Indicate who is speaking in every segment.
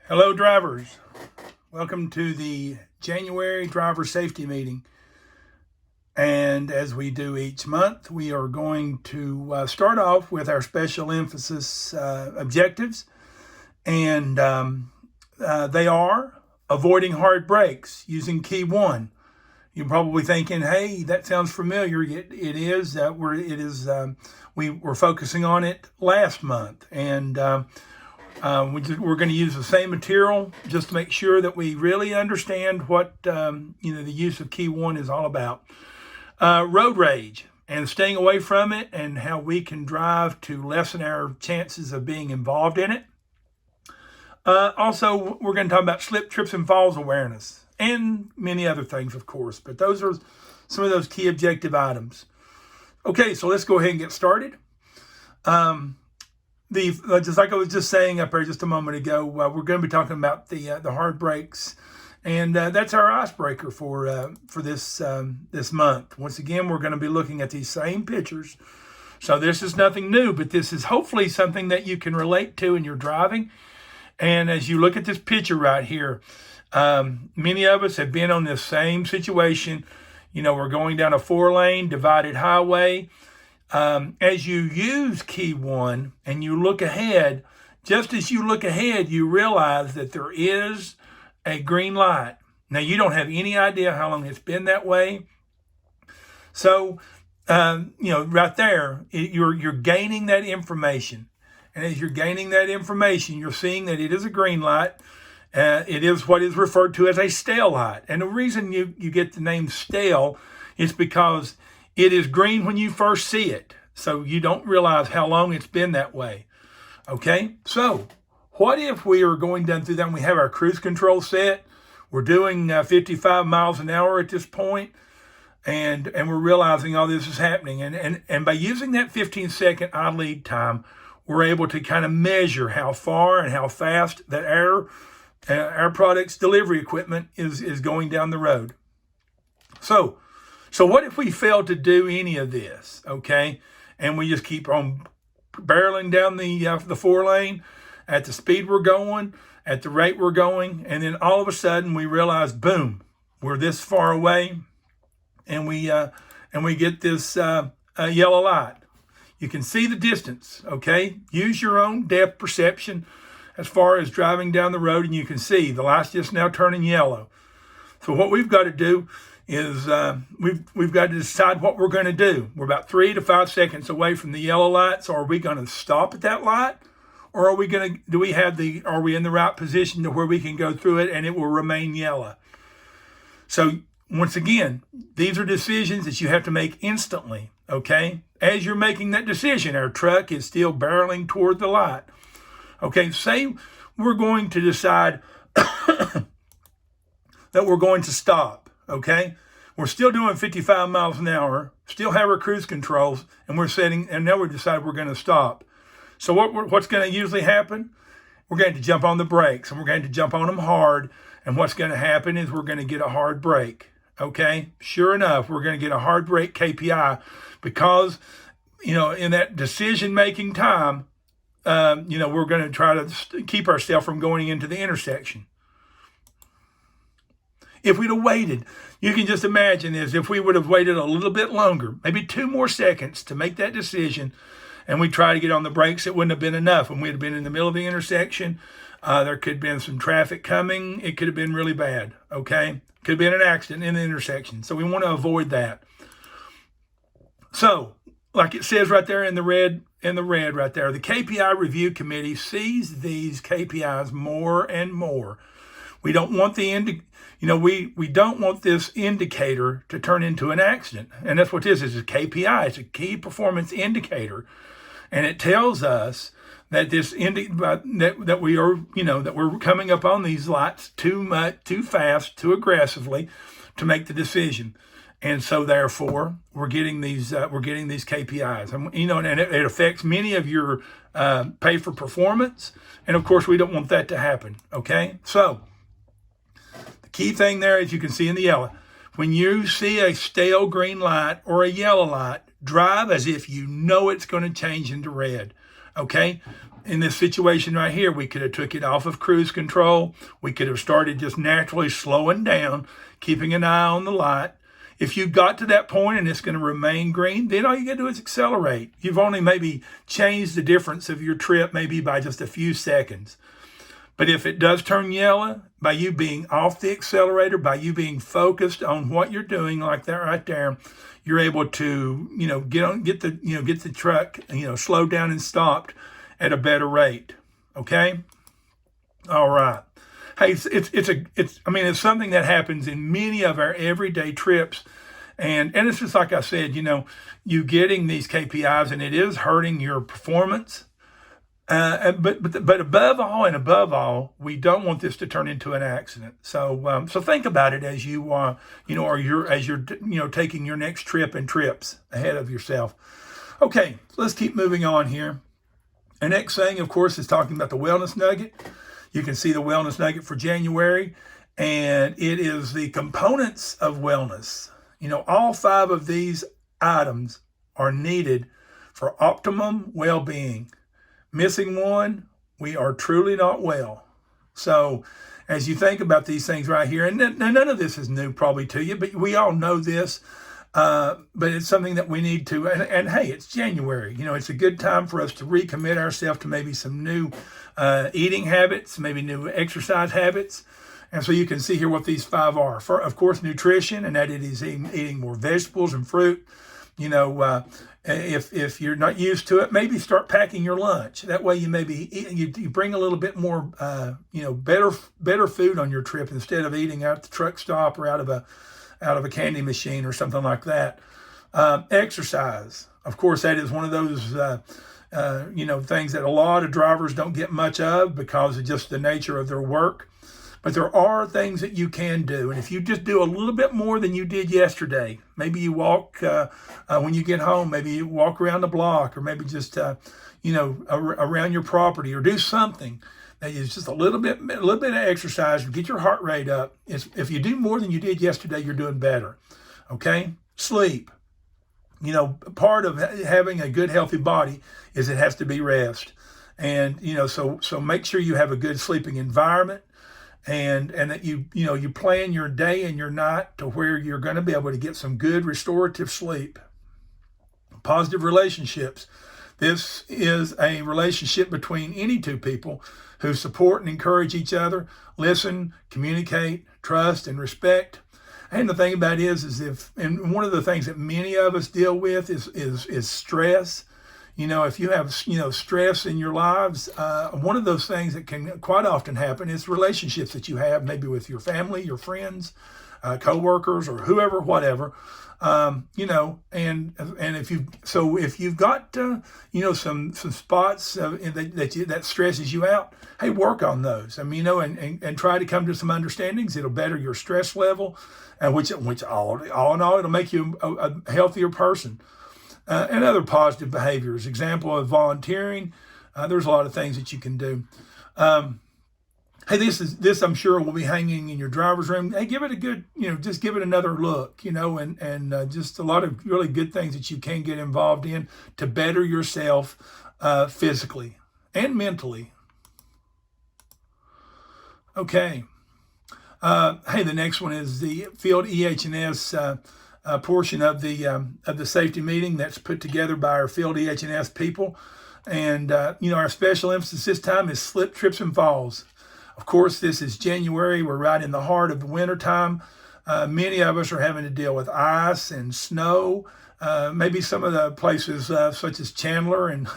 Speaker 1: Hello, drivers. Welcome to the January driver safety meeting. And as we do each month, we are going to start off with our special emphasis objectives. And they are avoiding hard brakes using key 1. You're probably thinking, hey, that sounds familiar. It is. We were focusing on it last month. And we're going to use the same material just to make sure that we really understand what the use of key 1 is all about. Road rage and staying away from it, and how we can drive to lessen our chances of being involved in it. Also, we're going to talk about slip, trips, and falls awareness, and many other things, of course. But those are some of those key objective items. Okay, so let's go ahead and get started. Just like I was just saying up there just a moment ago, we're going to be talking about the hard brakes, and that's our icebreaker for this month. Once again, we're going to be looking at these same pictures, so this is nothing new, but this is hopefully something that you can relate to in your driving. And as you look at this picture right here, many of us have been on this same situation. We're going down a 4-lane divided highway. As you use key 1 and you look ahead, just as you look ahead, you realize that there is a green light. Now, you don't have any idea how long it's been that way. So, right there, you're gaining that information. And as you're gaining that information, you're seeing that it is a green light. It is what is referred to as a stale light. And the reason you get the name stale is because it is green when you first see it, so you don't realize how long it's been that way. Okay, so what if we are going down through that and we have our cruise control set? We're doing 55 miles an hour at this point, and we're realizing all this is happening. And by using that 15-second idle lead time, we're able to kind of measure how far and how fast that our product's delivery equipment is going down the road. So what if we fail to do any of this, okay? And we just keep on barreling down the 4-lane at the speed we're going, at the rate we're going, and then all of a sudden we realize, boom, we're this far away, and we get this yellow light. You can see the distance, okay? Use your own depth perception as far as driving down the road, and you can see the light's just now turning yellow. So what we've got to do is we've got to decide what we're going to do. We're about 3 to 5 seconds away from the yellow light. So are we going to stop at that light, or are we in the right position to where we can go through it and it will remain yellow? So once again, these are decisions that you have to make instantly. Okay, as you're making that decision, our truck is still barreling toward the light. Okay, say we're going to decide that we're going to stop. Okay, we're still doing 55 miles an hour, still have our cruise controls, and now we decide we're going to stop. So what's going to usually happen? We're going to jump on the brakes, and we're going to jump on them hard. And what's going to happen is we're going to get a hard brake. Okay, sure enough, we're going to get a hard brake KPI because, in that decision-making time, we're going to try to keep ourselves from going into the intersection. If we'd have waited, you can just imagine if we would have waited a little bit longer, maybe 2 more seconds to make that decision, and we try to get on the brakes, it wouldn't have been enough. When we'd have been in the middle of the intersection, there could have been some traffic coming. It could have been really bad, okay? Could have been an accident in the intersection. So we want to avoid that. So, like it says right there in the red right there, the KPI review committee sees these KPIs more and more. We don't want we don't want this indicator to turn into an accident. And that's what this is a KPI. It's a key performance indicator. And it tells us that that we are, that we're coming up on these lights too much, too fast, too aggressively to make the decision. And so therefore we're getting these KPIs, and it affects many of your pay for performance. And of course we don't want that to happen. Okay. So the key thing there, as you can see in the yellow, when you see a stale green light or a yellow light, drive as if you know it's going to change into red. Okay. in this situation right here, we could have took it off of cruise control. We could have started just naturally slowing down, keeping an eye on the light. If you got to that point and it's going to remain green, then all you got to do is accelerate. You've only maybe changed the difference of your trip maybe by just a few seconds. But if it does turn yellow, by you being off the accelerator, by you being focused on what you're doing like that right there, you're able to, get the truck, slowed down and stopped at a better rate. Okay? All right. Hey, it's something that happens in many of our everyday trips. And it's just like I said, you getting these KPIs and it is hurting your performance. But above all, we don't want this to turn into an accident. So think about it as you as you're taking your next trip and trips ahead of yourself. Okay, so let's keep moving on here. The next thing, of course, is talking about the wellness nugget. You can see the wellness nugget for January, and it is the components of wellness. All 5 of these items are needed for optimum well-being. Missing one, we are truly not well. So as you think about these things right here, and none of this is new probably to you, but we all know this, but it's something that we need to, and hey, it's January. It's a good time for us to recommit ourselves to maybe some new eating habits, maybe new exercise habits. And so you can see here what these 5 are. For, of course, nutrition, and that it is eating more vegetables and fruit. If you're not used to it, maybe start packing your lunch. That way you maybe you bring a little bit more, better food on your trip instead of eating out at the truck stop or out of a candy machine or something like that. Exercise, of course, that is one of those, things that a lot of drivers don't get much of because of just the nature of their work. But there are things that you can do. And if you just do a little bit more than you did yesterday, maybe you walk when you get home, maybe you walk around the block, or maybe just, around your property, or do something that is just a little bit of exercise to get your heart rate up. If you do more than you did yesterday, you're doing better. Okay? Sleep. Part of having a good, healthy body is it has to be rest. And, so make sure you have a good sleeping environment. And that you plan your day and your night to where you're going to be able to get some good restorative sleep. Positive relationships. This is a relationship between any 2 people who support and encourage each other, listen, communicate, trust, and respect. And the thing about it is and one of the things that many of us deal with is stress. If you have, stress in your lives, one of those things that can quite often happen is relationships that you have, maybe with your family, your friends, co-workers, or whoever, whatever. And if you've got, some spots that stresses you out, hey, work on those. And try to come to some understandings. It'll better your stress level, and which all in all, it'll make you a healthier person. And other positive behaviors. Example of volunteering. There's a lot of things that you can do. Hey, this I'm sure will be hanging in your driver's room. Hey, give it a good, just give it another look, and just a lot of really good things that you can get involved in to better yourself physically and mentally. Okay. Hey, the next one is the Field EH&S portion of the safety meeting that's put together by our Field EH&S people. And, our special emphasis this time is slip, trips, and falls. Of course, this is January. We're right in the heart of the winter time. Many of us are having to deal with ice and snow. Maybe some of the places such as Chandler and,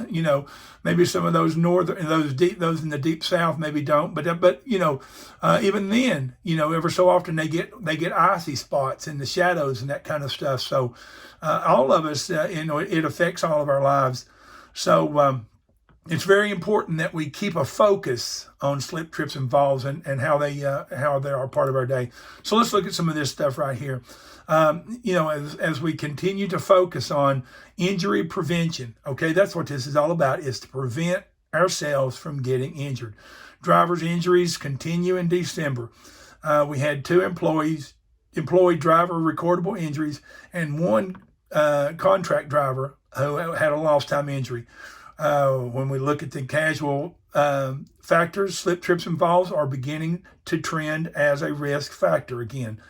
Speaker 1: maybe some of those those in the deep south maybe don't. But even then, ever so often they get icy spots in the shadows and that kind of stuff. So all of us, it affects all of our lives. So it's very important that we keep a focus on slip, trips, and falls and how they are part of our day. So let's look at some of this stuff right here. As we continue to focus on injury prevention, okay, that's what this is all about, is to prevent ourselves from getting injured. Drivers' injuries continue in December. We had 2 employee driver recordable injuries and 1 contract driver who had a lost time injury. When we look at the casual factors, slip, trips, and falls are beginning to trend as a risk factor again.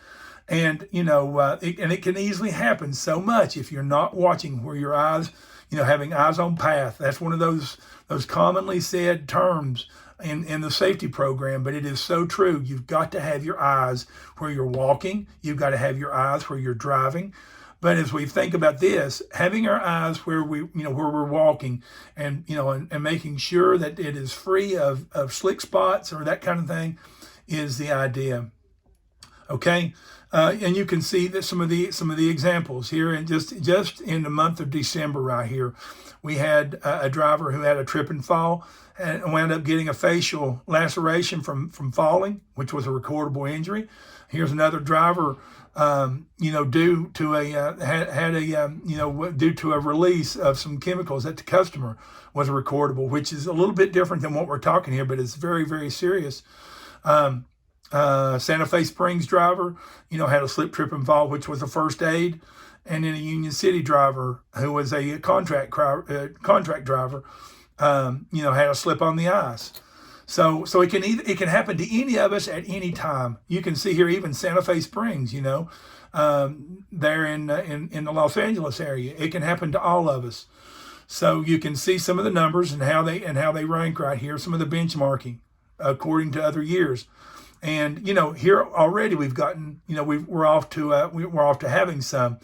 Speaker 1: And, it can easily happen so much if you're not watching where your eyes, having eyes on path. That's one of those commonly said terms in the safety program, but it is so true. You've got to have your eyes where you're walking. You've got to have your eyes where you're driving. But as we think about this, having our eyes where we're walking, and making sure that it is free of slick spots or that kind of thing, is the idea. Okay, and you can see that some of the examples here, and just in the month of December right here, we had a driver who had a trip and fall and wound up getting a facial laceration from falling, which was a recordable injury. Here's another driver, due to a release of some chemicals at the customer, was a recordable, which is a little bit different than what we're talking here, but it's very, very serious. Santa Fe Springs driver, had a slip, trip, and fall, which was a first aid. And then a Union City driver who was a contract driver, had a slip on the ice. So it can happen to any of us at any time. You can see here even Santa Fe Springs, there in the Los Angeles area. It can happen to all of us. So you can see some of the numbers and how they rank right here. Some of the benchmarking according to other years. And here already we've gotten, we're off to having some.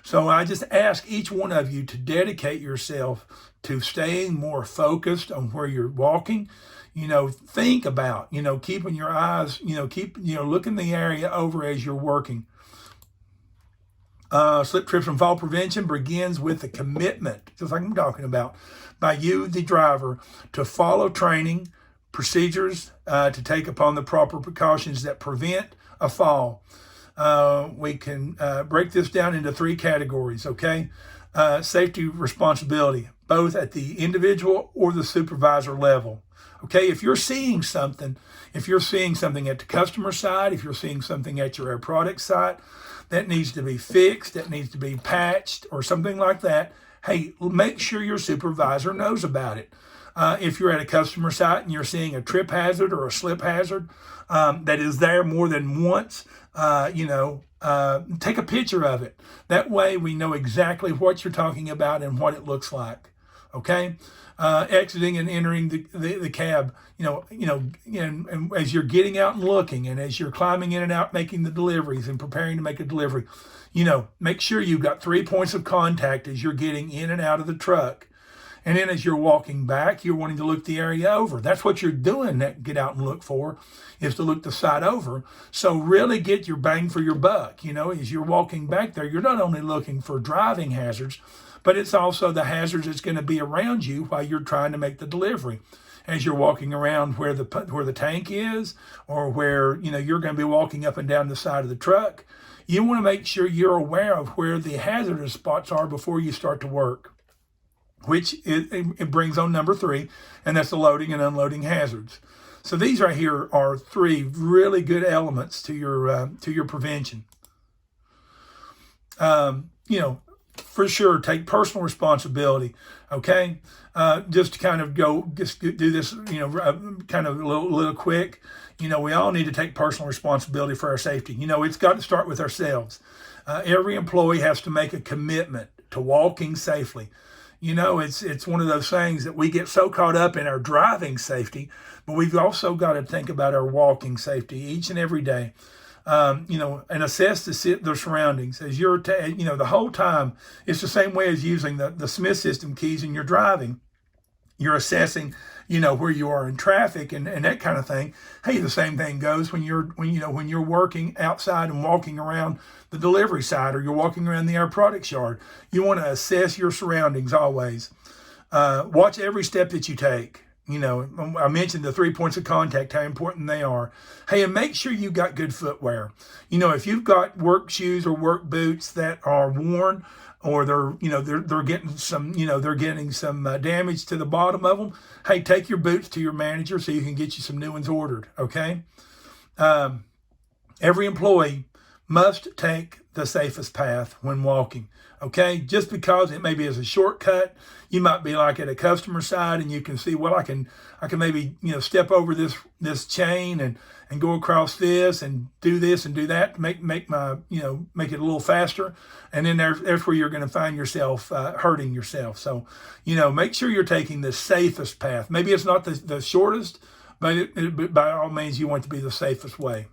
Speaker 1: So I just ask each one of you to dedicate yourself to staying more focused on where you're walking. Think about, keeping your eyes, looking the area over as you're working. Slip, trips, and fall prevention begins with a commitment, just like I'm talking about, by you, the driver, to follow training procedures, to take upon the proper precautions that prevent a fall. We can break this down into 3 categories, okay? Safety responsibility, both at the individual or the supervisor level. Okay, if you're seeing something at the customer side, if you're seeing something at your Air Products site that needs to be fixed, that needs to be patched or something like that, hey, make sure your supervisor knows about it. If you're at a customer site and you're seeing a trip hazard or a slip hazard that is there more than once, take a picture of it. That way we know exactly what you're talking about and what it looks like. Okay? Exiting and entering the cab, and as you're getting out and looking, and as you're climbing in and out, making the deliveries and preparing to make a delivery, make sure you've got 3 points of contact as you're getting in and out of the truck. And then as you're walking back, you're wanting to look the area over. That's what you're doing that get out and look for, is to look the site over. So really get your bang for your buck. As you're walking back there, you're not only looking for driving hazards, but it's also the hazards that's going to be around you while you're trying to make the delivery. As you're walking around where the tank is, or where you're going to be walking up and down the side of the truck, you want to make sure you're aware of where the hazardous spots are before you start to work, which it brings on number 3, and that's the loading and unloading hazards. So these right here are 3 really good elements to your prevention. For sure, take personal responsibility. Okay, just to kind of do this, kind of a little quick. We all need to take personal responsibility for our safety. It's got to start with ourselves. Every employee has to make a commitment to walking safely. It's one of those things that we get so caught up in our driving safety, but we've also got to think about our walking safety each and every day. And assess the surroundings as you're, the whole time. It's the same way as using the Smith system keys in your driving. You're assessing, where you are in traffic and that kind of thing. Hey, the same thing goes when you're working outside and walking around the delivery side, or you're walking around the Air Products yard. You want to assess your surroundings always. Watch every step that you take. I mentioned the 3 points of contact, how important they are. Hey, and make sure you got good footwear. If you've got work shoes or work boots that are worn, or they're getting some damage to the bottom of them, hey, take your boots to your manager so you can get you some new ones ordered. Okay. Every employee must take the safest path when walking. Okay, just because it maybe is a shortcut, you might be like at a customer side and you can see, well, I can maybe, step over this chain and go across this and do that to make my, make it a little faster. And then there's where you're going to find yourself hurting yourself. So, make sure you're taking the safest path. Maybe it's not the shortest, but by all means, you want it to be the safest way.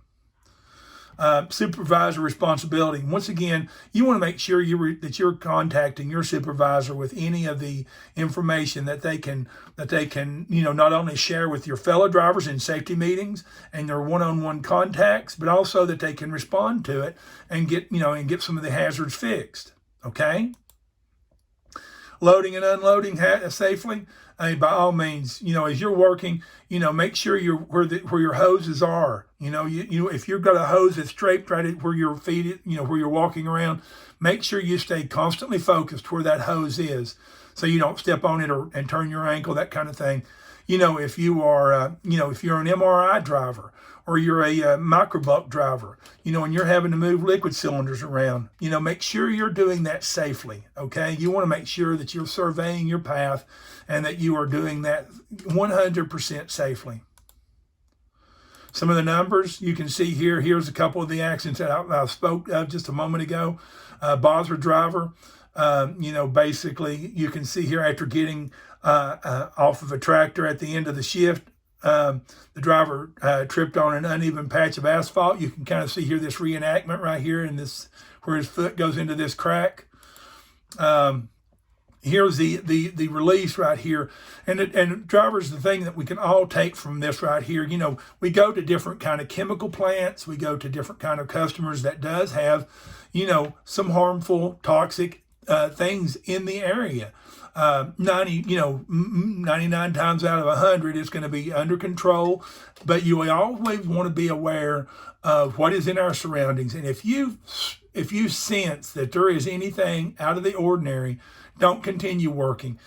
Speaker 1: Supervisor responsibility. Once again, you want to make sure that you're contacting your supervisor with any of the information that they can not only share with your fellow drivers in safety meetings and their one-on-one contacts, but also that they can respond to it and get some of the hazards fixed. Okay. Loading and unloading safely. By all means, as you're working, make sure you're where your hoses are. If you've got a hose that's draped right at where your feet, where you're walking around, make sure you stay constantly focused where that hose is, so you don't step on it and turn your ankle, that kind of thing. If you are, if you're an MRI driver or you're a microbuck driver, and you're having to move liquid cylinders around, make sure you're doing that safely, okay? You want to make sure that you're surveying your path and that you are doing that 100% safely. Some of the numbers you can see here. Here's a couple of the accidents that I spoke of just a moment ago. Bosra driver, basically you can see here after getting off of a tractor at the end of the shift, the driver tripped on an uneven patch of asphalt. You can kind of see here this reenactment right here in this, where his foot goes into this crack. Here's the release right here. And drivers, the thing that we can all take from this right here, we go to different kind of chemical plants. We go to different kind of customers that does have, some harmful, toxic things in the area. 99 times out of 100, it's going to be under control, but you always want to be aware of what is in our surroundings. And if you sense that there is anything out of the ordinary, don't continue working.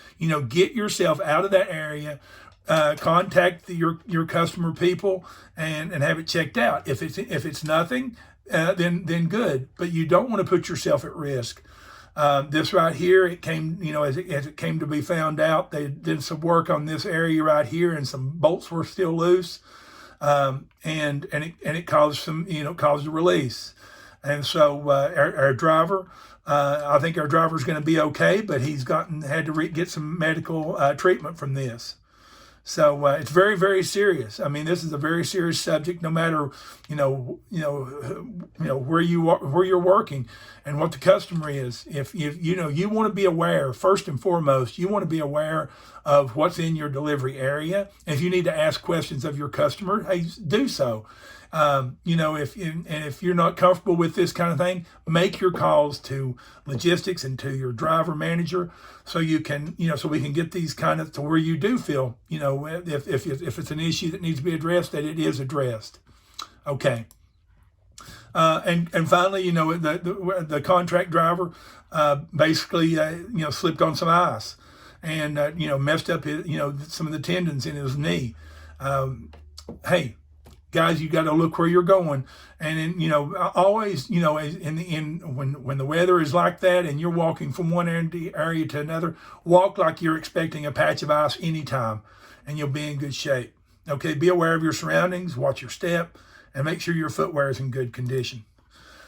Speaker 1: Get yourself out of that area. Contact your customer people and have it checked out. If it's nothing, then good. But you don't want to put yourself at risk. This right here, it came, as it came to be found out, they did some work on this area right here, and some bolts were still loose, and it caused some, caused a release. And so our driver, I think our driver's going to be okay, but he's had to get some medical treatment from this. So it's very, very serious. I mean, this is a very serious subject. No matter where you're working and what the customer is. If you want to be aware, first and foremost, you want to be aware of what's in your delivery area. If you need to ask questions of your customer, hey, do so. If you're not comfortable with this kind of thing, make your calls to logistics and to your driver manager, so you can, so we can get these kind of to where you do feel, if it's an issue that needs to be addressed, that it is addressed. Okay. And finally, the contract driver basically slipped on some ice and messed up his, some of the tendons in his knee. Hey, guys, you got to look where you're going, and then, always, when the weather is like that, and you're walking from one area to another, walk like you're expecting a patch of ice anytime, and you'll be in good shape. Okay, be aware of your surroundings, watch your step, and make sure your footwear is in good condition.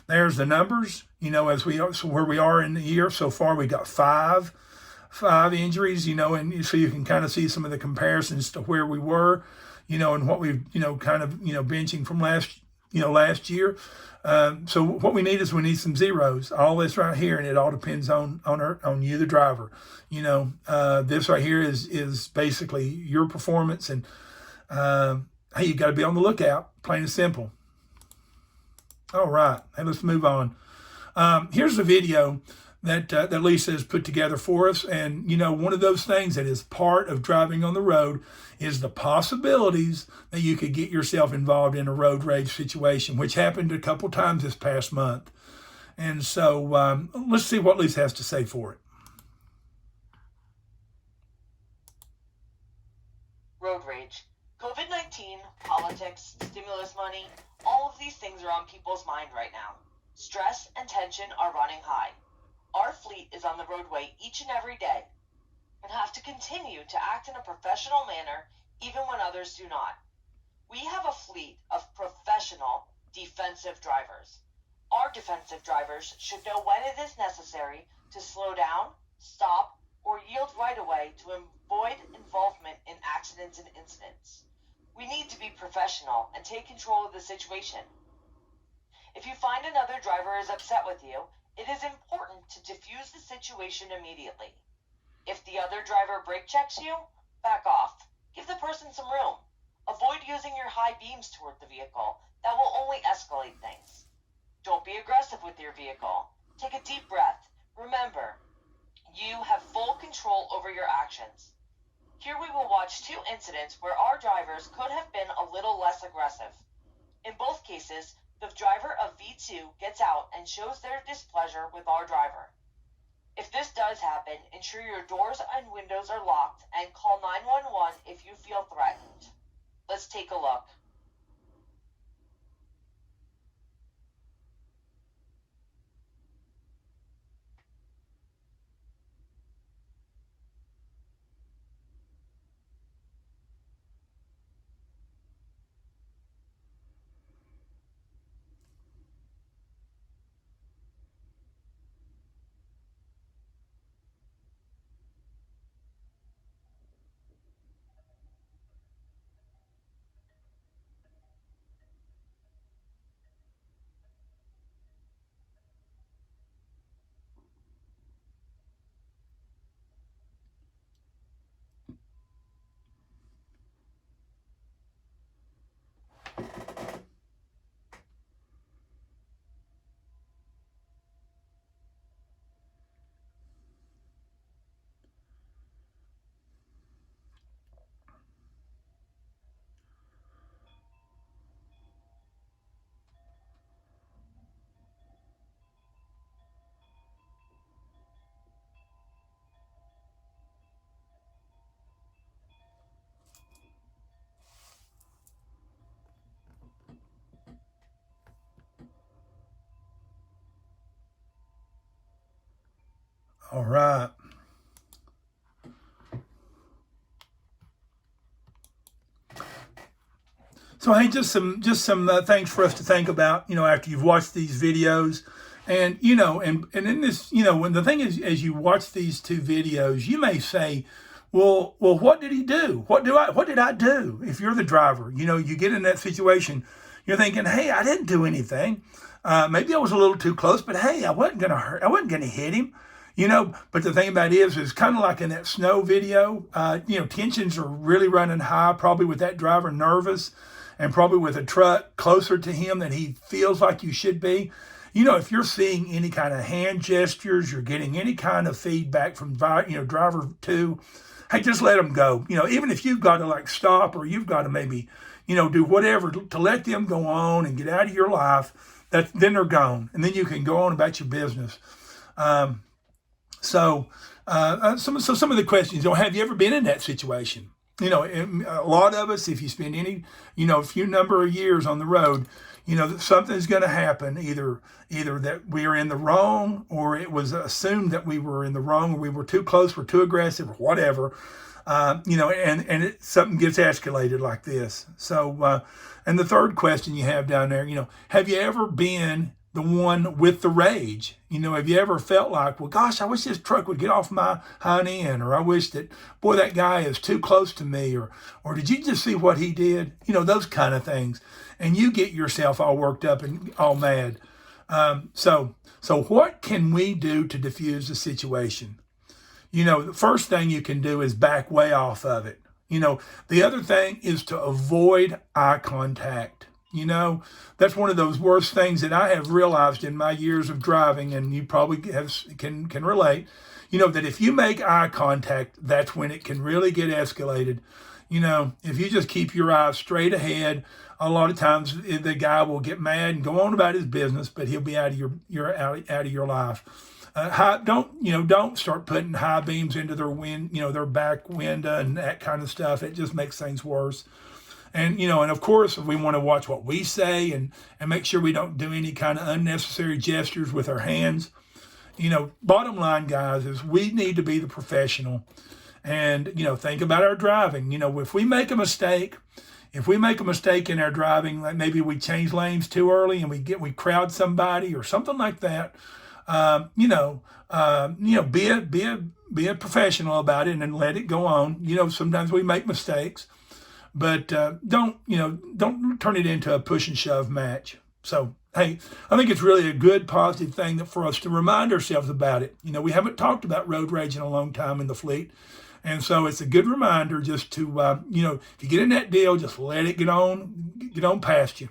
Speaker 1: There's the numbers. So where we are in the year so far, we got five injuries. And so you can kind of see some of the comparisons to where we were. And what we've, kind of, benching from last year. So what we need some zeros, all this right here, and it all depends on you, the driver. This right here is basically your performance, and hey, you got to be on the lookout, plain and simple. All right, hey, let's move on. Here's the video that Lisa has put together for us. And, one of those things that is part of driving on the road is the possibilities that you could get yourself involved in a road rage situation, which happened a couple times this past month. And so let's see what Lisa has to say for it.
Speaker 2: Road rage. COVID-19, politics, stimulus money, all of these things are on people's mind right now. Stress and tension are running high. Our fleet is on the roadway each and every day and have to continue to act in a professional manner even when others do not. We have a fleet of professional defensive drivers. Our defensive drivers should know when it is necessary to slow down, stop, or yield right away to avoid involvement in accidents and incidents. We need to be professional and take control of the situation. If you find another driver is upset with you, it is important to diffuse the situation immediately. If the other driver brake checks you, back off. Give the person some room. Avoid using your high beams toward the vehicle. That will only escalate things. Don't be aggressive with your vehicle. Take a deep breath. Remember, you have full control over your actions. Here we will watch two incidents where our drivers could have been a little less aggressive. In both cases, the driver of V2 gets out and shows their displeasure with our driver. If this does happen, ensure your doors and windows are locked and call 911 if you feel threatened. Let's take a look.
Speaker 1: All right. So hey, just some things for us to think about, after you've watched these videos, and and in this, when the thing is, as you watch these two videos, you may say, well, what did he do? What did I do? If you're the driver, you get in that situation, you're thinking, hey, I didn't do anything. Maybe I was a little too close, but hey, I wasn't gonna hurt. I wasn't gonna hit him. But the thing about it is kind of like in that snow video, tensions are really running high, probably with that driver nervous and probably with a truck closer to him than he feels like you should be. If you're seeing any kind of hand gestures, you're getting any kind of feedback from, driver two, hey, just let them go. Even if you've got to stop, or you've got to maybe, do whatever to let them go on and get out of your life, then they're gone. And then you can go on about your business. So some of the questions, have you ever been in that situation? A lot of us, if you spend any, few number of years on the road, that something's going to happen, either that we are in the wrong, or it was assumed that we were in the wrong, or we were too close, we're too aggressive, or whatever, and something gets escalated like this. So, and the third question you have down there, have you ever been the one with the rage? Have you ever felt like, well, gosh, I wish this truck would get off my hind end, or I wish that, boy, that guy is too close to me, or did you just see what he did? Those kind of things. And you get yourself all worked up and all mad. So what can we do to diffuse the situation? The first thing you can do is back way off of it. The other thing is to avoid eye contact. That's one of those worst things that I have realized in my years of driving, and you probably can relate, that if you make eye contact, that's when it can really get escalated. If you just keep your eyes straight ahead, a lot of times the guy will get mad and go on about his business, but he'll be out of your life. Don't start putting high beams into their their back window and that kind of stuff. It just makes things worse. And, and of course, we want to watch what we say and make sure we don't do any kind of unnecessary gestures with our hands. Bottom line, guys, is we need to be the professional and, think about our driving. If we make a mistake, in our driving, like maybe we change lanes too early and we crowd somebody or something like that, be a professional about it and let it go on. Sometimes we make mistakes, but don't turn it into a push and shove match. So, hey, I think it's really a good, positive thing for us to remind ourselves about it. We haven't talked about road rage in a long time in the fleet. And so it's a good reminder just to, if you get in that deal, just let it get on past you.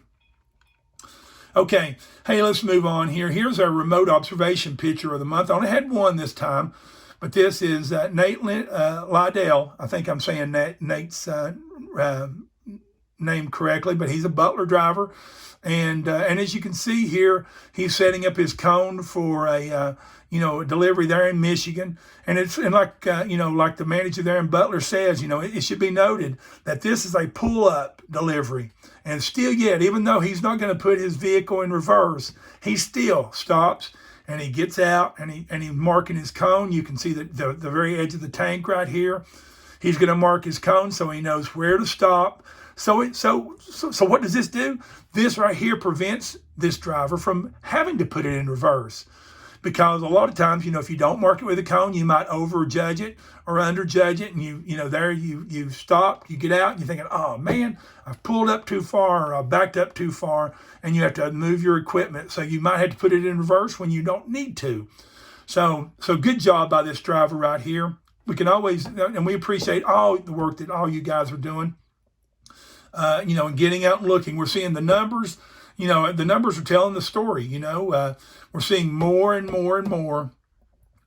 Speaker 1: Okay, hey, let's move on here. Here's our remote observation picture of the month. I only had one this time, but this is Nate Liddell. I think I'm saying Nate's name correctly, but he's a Butler driver. And as you can see here, he's setting up his cone for a delivery there in Michigan. And like the manager there in Butler says, it should be noted that this is a pull-up delivery. And still yet, even though he's not going to put his vehicle in reverse, he still stops and he gets out and he's marking his cone. You can see the very edge of the tank right here. He's going to mark his cone so he knows where to stop. So what does this do? This right here prevents this driver from having to put it in reverse. Because a lot of times, if you don't mark it with a cone, you might overjudge it or underjudge it. And you stop, you get out, and you're thinking, oh man, I've pulled up too far or I've backed up too far. And you have to move your equipment. So you might have to put it in reverse when you don't need to. So good job by this driver right here. We can always, and we appreciate all the work that all you guys are doing. And getting out and looking. We're seeing the numbers. The numbers are telling the story. We're seeing more and more and more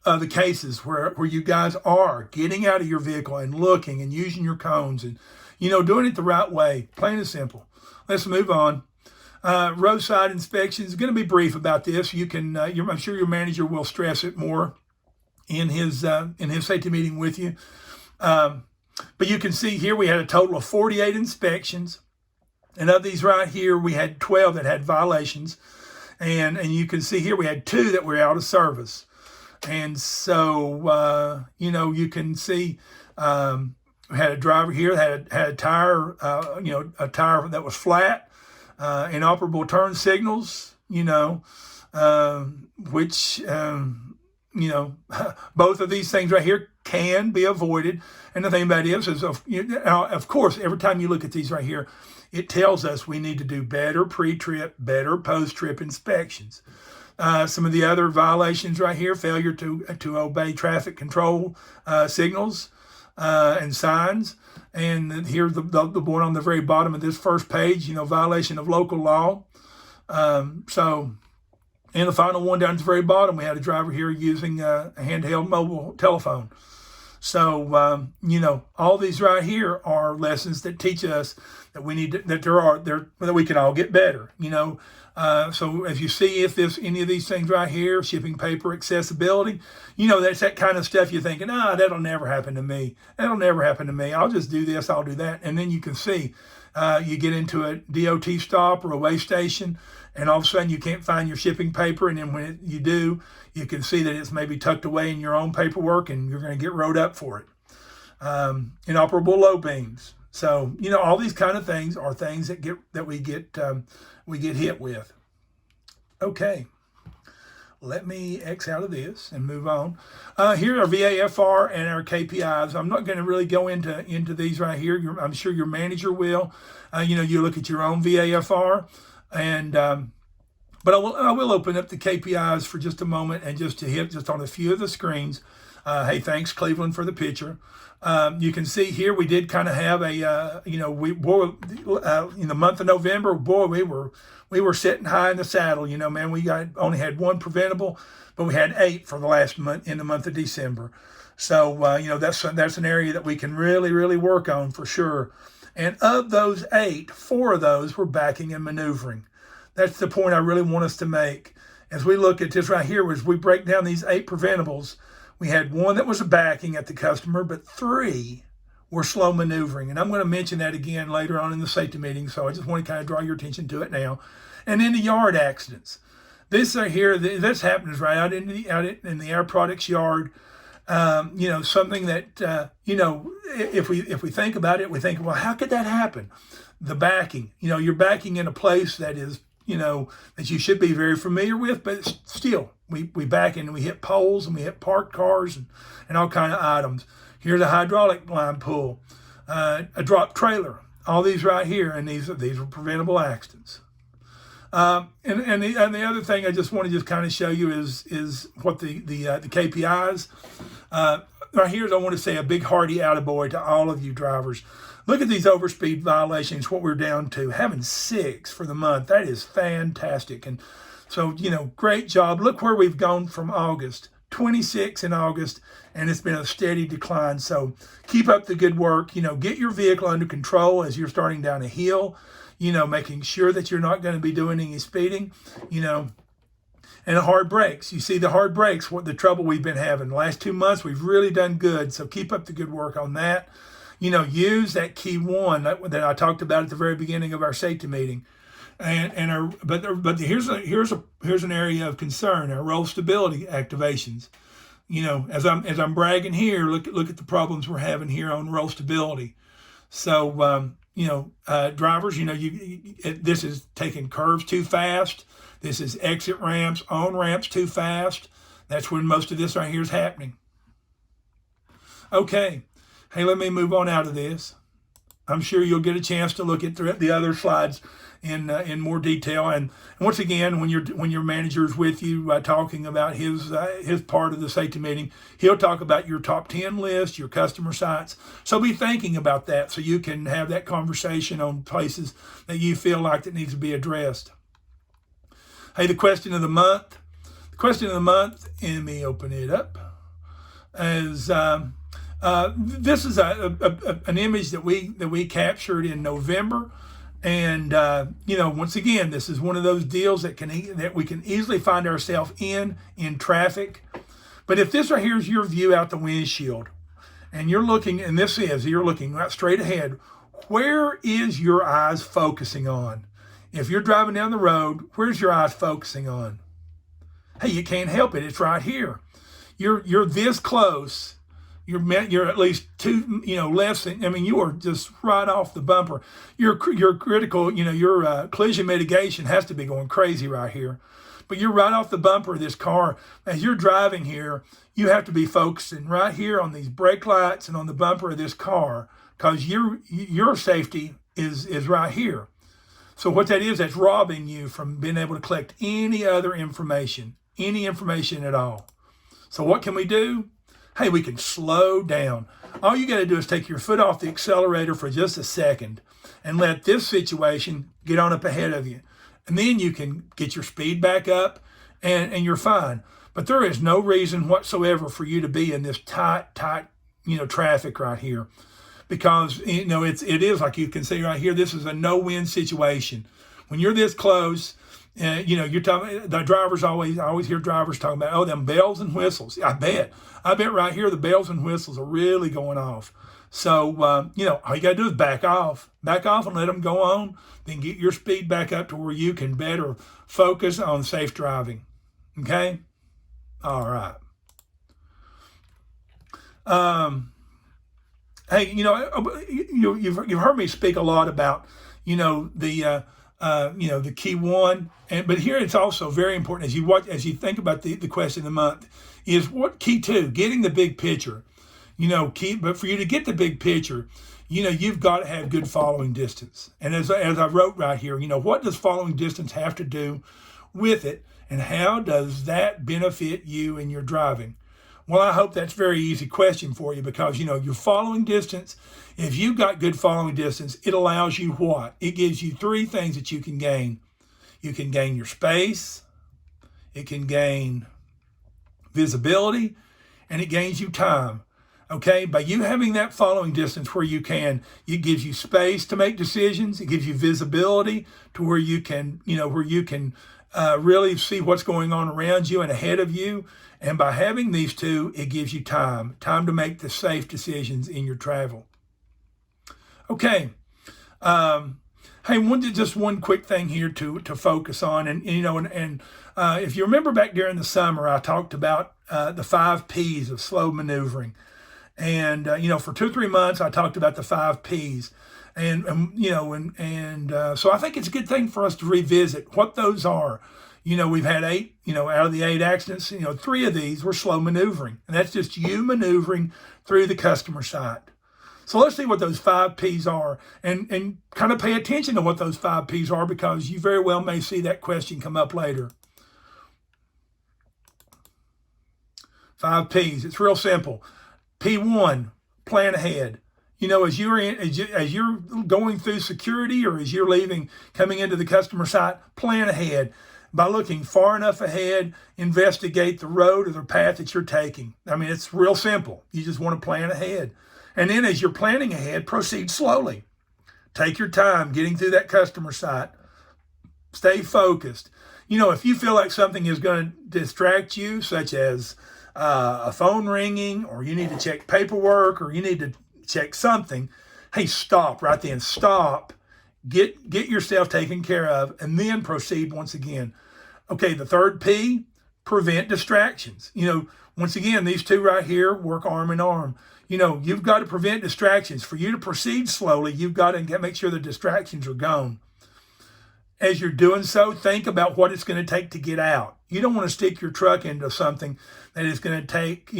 Speaker 1: of the cases where you guys are getting out of your vehicle and looking and using your cones and, doing it the right way. Plain and simple. Let's move on. Roadside inspections. Going to be brief about this. You can. I'm sure your manager will stress it more in his safety meeting with you. But you can see here we had a total of 48 inspections. And of these right here, we had 12 that had violations. And you can see here we had 2 that were out of service. And so, you can see we had a driver here that had a tire, a tire that was flat, inoperable turn signals, which, both of these things right here can be avoided. And the thing about it is of course, every time you look at these right here, it tells us we need to do better pre-trip, better post-trip inspections. Some of the other violations right here, failure to obey traffic control signals and signs. And here the one on the very bottom of this first page, violation of local law. And the final one down at the very bottom, we had a driver here using a handheld mobile telephone. So, all these right here are lessons that teach us that we need that we can all get better, So as you see, if there's any of these things right here, shipping paper accessibility, that's that kind of stuff you're thinking, that'll never happen to me. That'll never happen to me. I'll just do this, I'll do that. And then you can see, you get into a DOT stop or a weigh station, and all of a sudden you can't find your shipping paper. And then when you do, you can see that it's maybe tucked away in your own paperwork and you're going to get wrote up for it. Inoperable low beams. So, all these kind of things are things that we get hit with. Okay. Let me X out of this and move on. Here are VAFR and our KPIs. I'm not going to really go into these right here. I'm sure your manager will. You look at your own VAFR, and but I will open up the KPIs for just a moment and just to hit just on a few of the screens. Hey, thanks Cleveland for the picture. You can see here we did kind of have a in the month of November, we were sitting high in the saddle. Man, we only had 1 preventable, but we had 8 for the last month in the month of December. So that's an area that we can really, really work on for sure. And of those 8, 4 of those were backing and maneuvering. That's the point I really want us to make. As we look at this right here, as we break down these 8 preventables, we had 1 that was a backing at the customer, but 3 or slow maneuvering. And I'm going to mention that again later on in the safety meeting, so I just want to kind of draw your attention to it now. And then the yard accidents. This happens right out in the Air Products yard. Something that if we think about it, we think, well, how could that happen? The backing. You're backing in a place that is, that you should be very familiar with, but still, we back in and we hit poles and we hit parked cars and all kind of items. Here's a hydraulic line pull, a drop trailer. All these right here, and these are preventable accidents. And the other thing I just want to just kind of show you is what the KPIs. Right here, I want to say a big hearty attaboy to all of you drivers. Look at these overspeed violations, what we're down to, having 6 for the month. That is fantastic. And so, great job. Look where we've gone from August, 26 in August, and it's been a steady decline. So keep up the good work. Get your vehicle under control as you're starting down a hill, making sure that you're not going to be doing any speeding, and the hard brakes. You see the hard brakes, what the trouble we've been having. The last 2 months, we've really done good. So keep up the good work on that. Use that key 1 that I talked about at the very beginning of our safety meeting. But here's an area of concern, our roll stability activations. As I'm bragging here, look at the problems we're having here on roll stability. So, drivers, this is taking curves too fast. This is exit ramps, on ramps too fast. That's when most of this right here is happening. Okay. Hey, let me move on out of this. I'm sure you'll get a chance to look at the other slides in more detail. And once again, when your manager's with you talking about his part of the safety meeting, he'll talk about your top 10 list, your customer sites. So be thinking about that so you can have that conversation on places that you feel like that needs to be addressed. Hey, the question of the month. The question of the month, let me open it up, is this is an image that we captured in November. And, once again, this is one of those deals that we can easily find ourselves in traffic. But if this right here is your view out the windshield, and you're looking right straight ahead, where is your eyes focusing on? If you're driving down the road, where's your eyes focusing on? Hey, you can't help it. It's right here. You're this close. You're at least 2, less than, you are just right off the bumper. Your critical, your collision mitigation has to be going crazy right here. But you're right off the bumper of this car. As you're driving here, you have to be focusing right here on these brake lights and on the bumper of this car, because your safety is right here. So what that is, that's robbing you from being able to collect any other information, any information at all. So what can we do? Hey, we can slow down. All you got to do is take your foot off the accelerator for just a second and let this situation get on up ahead of you. And then you can get your speed back up and you're fine. But there is no reason whatsoever for you to be in this tight, traffic right here. Because, it is like you can see right here, this is a no-win situation. When you're this close, you're talking, the drivers I always hear drivers talking about, them bells and whistles. I bet right here the bells and whistles are really going off. So, all you got to do is back off and let them go on. Then get your speed back up to where you can better focus on safe driving. Okay? All right. Hey, you've heard me speak a lot about, the key 1, but here it's also very important as you think about the question of the month is what key 2, getting the big picture, but for you to get the big picture, you've got to have good following distance. And as I wrote right here, what does following distance have to do with it, and how does that benefit you in your driving? Well, I hope that's a very easy question for you because, your following distance, if you've got good following distance, it allows you what? It gives you 3 things that you can gain. You can gain your space, it can gain visibility, and it gains you time. Okay, by you having that following distance where it gives you space to make decisions, it gives you visibility to where you can really see what's going on around you and ahead of you. And by having these 2, it gives you time to make the safe decisions in your travel. Okay. Hey, just one quick thing here to focus on, and if you remember back during the summer, I talked about the 5 P's of slow maneuvering, and for 2 or 3 months I talked about the 5 P's, so I think it's a good thing for us to revisit what those are. We've had 8, out of the 8 accidents, 3 of these were slow maneuvering, and that's just you maneuvering through the customer site. So let's see what those 5 P's are, and kind of pay attention to what those 5 P's are, because you very well may see that question come up later. 5 P's. It's real simple. P1, plan ahead. As you're going through security, or as you're coming into the customer site, plan ahead. By looking far enough ahead, investigate the road or the path that you're taking. I mean, it's real simple. You just want to plan ahead. And then as you're planning ahead, proceed slowly. Take your time getting through that customer site. Stay focused. If you feel like something is going to distract you, such as a phone ringing, or you need to check paperwork, or you need to check something, hey, stop right then. Stop. Get yourself taken care of, and then proceed once again. Okay, the 3rd P, prevent distractions. Once again, these 2 right here work arm in arm. You've got to prevent distractions. For you to proceed slowly, you've got to make sure the distractions are gone. As you're doing so, think about what it's going to take to get out. You don't want to stick your truck into something that is going to take,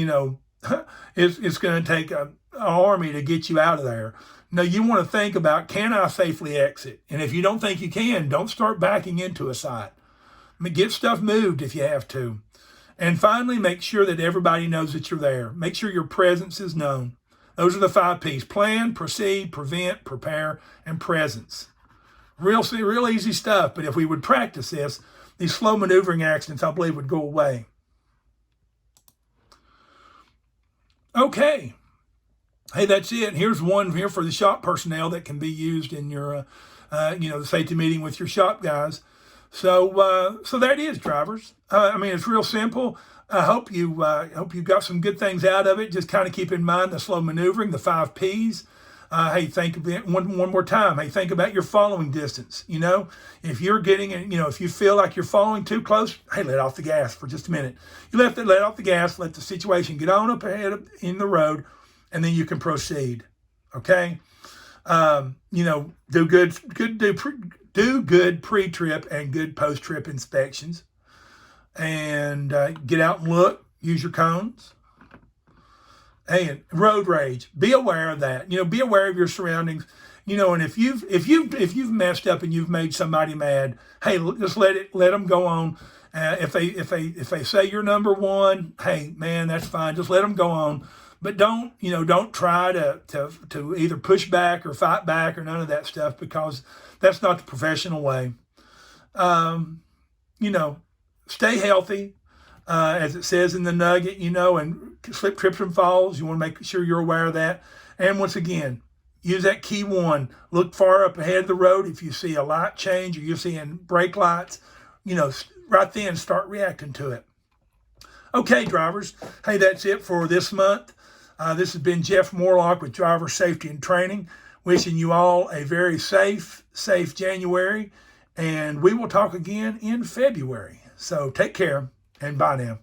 Speaker 1: it's going to take an army to get you out of there. No, you want to think about, can I safely exit? And if you don't think you can, don't start backing into a site. Get stuff moved if you have to. And finally, make sure that everybody knows that you're there. Make sure your presence is known. Those are the 5 P's. Plan, proceed, prevent, prepare, and presence. Real easy stuff, but if we would practice this, these slow maneuvering accidents, I believe, would go away. Okay. Hey, that's it. Here's one here for the shop personnel that can be used in your, the safety meeting with your shop guys. So there it is, drivers. It's real simple. I hope you got some good things out of it. Just kind of keep in mind the slow maneuvering, the 5 P's. Hey, think of it one more time. Hey, think about your following distance. If you're getting, if you feel like you're following too close, hey, let off the gas for just a minute. You let off the gas, let the situation get on up ahead in the road, and then you can proceed. Okay. Do good pre-trip and good post-trip inspections, and get out and look. Use your cones. And road rage. Be aware of that. Be aware of your surroundings. And if you've messed up and you've made somebody mad, hey, just let them go on. If they say you're number one, hey man, that's fine. Just let them go on. But don't try to either push back or fight back or none of that stuff, because that's not the professional way. Stay healthy, as it says in the nugget, and slip, trips, and falls. You want to make sure you're aware of that. And once again, use that key 1. Look far up ahead of the road. If you see a light change or you're seeing brake lights, right then start reacting to it. Okay, drivers. Hey, that's it for this month. This has been Jeff Morlock with Driver Safety and Training, wishing you all a very safe January, and we will talk again in February. So take care, and bye now.